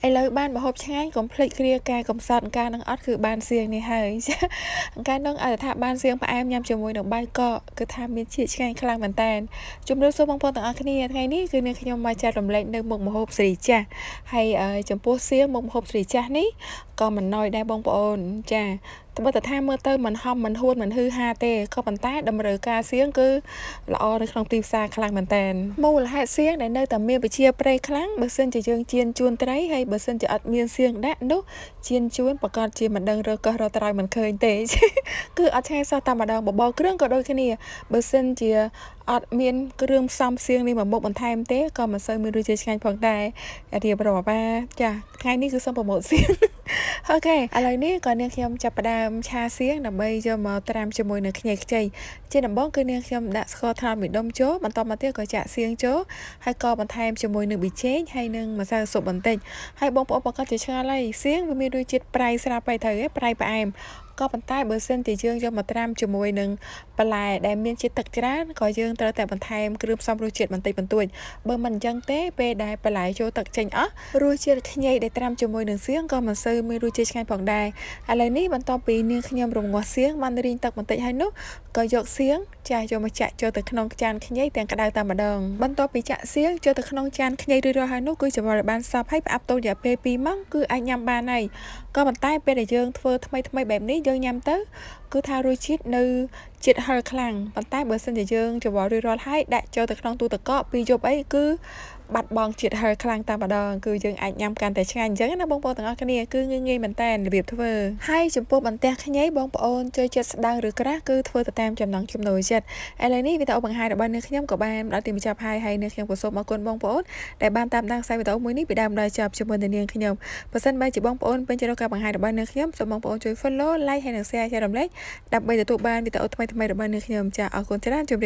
ឥឡូវបានម្ហូបឆ្ងាញ់កុំភ្លេចគ្រាការកំសត់ការនឹងអត់គឺបានសៀងនេះហើយចាការនឹងអត់ថាបានសៀងផ្អែមញ៉ាំជាមួយនឹងបាយកកគឺថាមានជាតិឆ្ងាញ់ខ្លាំងមែនតើជំរាបសួរបងប្អូនទាំងអស់គ្នាថ្ងៃនេះគឺនាងខ្ញុំមកចែករំលែកនៅមុខម្ហូបស្រីចាស់ហើយចំពោះសៀងមុខម្ហូបស្រីចាស់នេះក៏មិនណយដែរបងប្អូនចាត្បិតតែថាមើលទៅមិនហំមិនហួនមិនហឺហាទេក៏ប៉ុន្តែតម្រូវការសៀងគឺល្អនៅក្នុងទីផ្សារខ្លាំងមែនតើមូលហេតុសៀងដែលនៅតែមានវិជាប្រៃខ្លាំងបើសិនជាយើងជៀនជួនត្រីហើយបើសិនជាអត់មានសៀងដាក់នោះជៀនជួនប្រកាសជាមិនដឹងរកកោះរកត្រៃមិនឃើញទេគឺអត់ឆ្ងាយសោះតែម្ដងបបរគ្រឿងក៏ដូចគ្នាបើសិនជាអត់មានគ្រឿងផ្សំសៀងនេះមកមុខបន្ថែមទេក៏មិនសូវមានរសជាតិឆ្ងាញ់ផងដែររៀបរាប់ចាថ្ងៃនេះគឺសូមប្រម៉ូទសៀងអូខេឥឡូវនេះក៏នាងខ្ញុំចាប់ផ្ដើមឆាសៀងដើម្បីយកមកត្រាំជាមួយនឹងខ្ញីខ្ចីជាដំបូងគឺនាងខ្ញុំដាក់ស្ករត្នោតមួយដុំចូលបន្តមកទៀតក៏ចាក់សៀងចូលហើយក៏បន្ថែមជាមួយនឹងប៊ីចេងហើយនឹងម្សៅស៊ុបបន្តិចហើយបងប្អូនប្រកាសជាឆ្ងល់ហើយសៀងវាមានរសជាតិប្រៃស្រាប់ហើយត្រូវប្រៃផ្អែមក៏ប៉ុន្តែបើសិនជាយើងយកមកត្រាំជាមួយនឹងបន្លែដែលមានជាតិទឹកច្រើនក៏យើងត្រូវតែបន្ថែមគ្រឿងផ្សំរសជាតិបន្តិចបន្តួចបើមិនអញ្ចឹងទេពេលដែលបន្លែចូលទឹកចេញអស់រសជាតិខ្ញីដែលត្រាំជាមួយនឹងសៀងក៏មិនសូវមានរសជាតិឆ្ងាញ់ផងដែរឥឡូវនេះបន្ទាប់ពីនាងខ្ញុំរំងាស់សៀងបានរីងទឹកបន្តិចហើយនោះក៏យកសៀងចាស់យកមកចាក់ចូលទៅក្នុងចានខ្ញីទាំងក្តៅតែម្ដងបន្ទាប់ពីចាក់សៀងចូលទៅក្នុងចានខ្ញីរួចរាល់ហើយនោះគឺច្របល់ឲ្យបានសព្វហើយផ្អាប់ទុករយៈពេល2ម៉ោងគឺអាចញ៉ាំបានហើយក៏ប៉ុន្តែពេលដែលយើងធ្វើថ្មីបែបនេះយើងញ៉ាំទៅគឺថារសជាតិនៅជាតិហឹរខ្លាំងប៉ុន្តែបើសិនជាយើងច្របល់រួចរាល់ហើយដាក់ចូលទៅក្នុងទូទឹកកកពីយប់អីគឺបាត់បង់ជាតិហឹរខ្លាំងតែម្ដងគឺយើងអាចញ៉ាំកាន់តែឆ្ងាញ់អញ្ចឹងណាបងប្អូនទាំងអស់គ្នាគឺងាយមែនតើរបៀបធ្វើហើយចំពោះបន្ទះខ្ញីបងប្អូនចូលចិត្តស្ដើងឬក្រាស់គឺធ្វើទៅតាមចំណង់ចំណូលចិត្តឥឡូវនេះវីដេអូបង្ហាញរបស់នាងខ្ញុំក៏បានដល់ទីបញ្ចប់ហើយនាងខ្ញុំក៏សូមអរគុណបងប្អូនដែលបានតាមដានខ្សែវីដេអូមួយនេះពីដើមដល់ចប់ជាមួយនឹងនាងខ្ញុំបើសិនបើជាបងប្អូនពេញចិត្តការបង្ហាញរបស់នាងខ្ញុំសូមបងប្អូនជួយ Follow Like ហើយនិង Share ចែករំលែកដើម្បីទទួលបានវីដេអូថ្មីៗរបស់នាងខ្ញុំចាអរគុណច្រើនជម្រាប